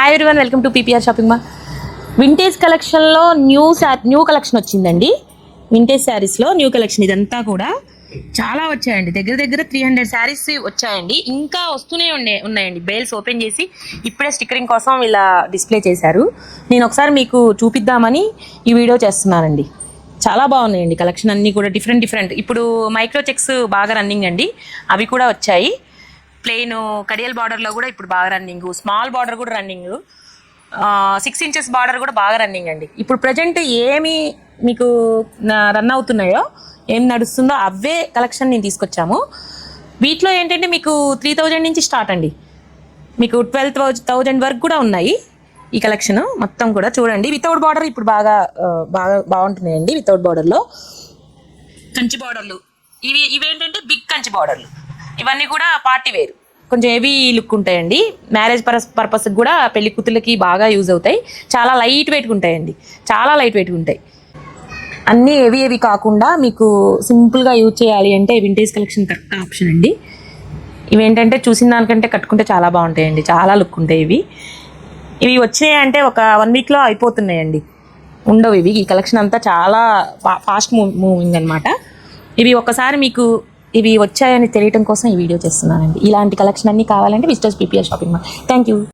Hi everyone, welcome to PPR shopping mall. Vintage కలెక్షన్లో new collection వచ్చిందండి. Vintage శారీస్లో new collection ఇదంతా కూడా చాలా వచ్చాయండి. దగ్గర 300 శారీస్ వచ్చాయండి. ఇంకా వస్తూనే ఉన్నాయండి. బేల్స్ ఓపెన్ చేసి ఇప్పుడే స్టిక్కరింగ్ కోసం ఇలా డిస్ప్లే చేశారు. నేను ఒకసారి మీకు చూపిద్దామని ఈ వీడియో చేస్తున్నానండి. చాలా బాగున్నాయండి కలెక్షన్ అన్నీ కూడా డిఫరెంట్. ఇప్పుడు మైక్రో చెక్స్ బాగా రన్నింగ్ అండి, అవి కూడా వచ్చాయి. ప్లెయిన్ కడియల్ బార్డర్లో కూడా ఇప్పుడు బాగా రన్నింగ్, స్మాల్ బార్డర్ కూడా రన్నింగ్, 6 inches బార్డర్ కూడా బాగా రన్నింగ్ అండి. ఇప్పుడు ప్రజెంట్ ఏమి మీకు రన్ అవుతున్నాయో, ఏం నడుస్తుందో అవే కలెక్షన్ నేను తీసుకొచ్చాము. వీటిలో ఏంటంటే మీకు 3000 నుంచి స్టార్ట్ అండి, మీకు 12,000 వరకు కూడా ఉన్నాయి ఈ కలెక్షన్ మొత్తం కూడా. చూడండి, వితౌట్ బార్డర్ ఇప్పుడు బాగా బాగుంటున్నాయండి. వితౌట్ బార్డర్లో కంచి బార్డర్లు ఇవేంటంటే బిగ్ కంచి బార్డర్లు, ఇవన్నీ కూడా పార్టీ వేర్, కొంచెం హెవీ లుక్ ఉంటాయండి. మ్యారేజ్ పర్పస్కి కూడా పెళ్లి కూతుళ్ళకి బాగా యూజ్ అవుతాయి. చాలా లైట్ వెయిట్గా ఉంటాయండి, చాలా లైట్ వెయిట్గా ఉంటాయి. అన్నీ హెవీ కాకుండా మీకు సింపుల్గా యూజ్ చేయాలి అంటే వింటేజ్ కలెక్షన్ కరెక్ట్ ఆప్షన్ అండి. ఇవేంటంటే చూసిన దానికంటే కట్టుకుంటే చాలా బాగుంటాయండి, చాలా లుక్ ఉంటాయి. ఇవి వచ్చినాయి అంటే ఒక 1 weekలో అయిపోతున్నాయండి, ఉండవు ఇవి. ఈ కలెక్షన్ అంతా చాలా ఫాస్ట్ మూవింగ్ అనమాట. ఇవి ఒక్కసారి మీకు ఇవి వచ్చాయని తెలియటం కోసం ఈ వీడియో చేస్తున్నానండి. ఇలాంటి కలెక్షన్ అన్నీ కావాలంటే visitors PPR shopping mall. Thank you.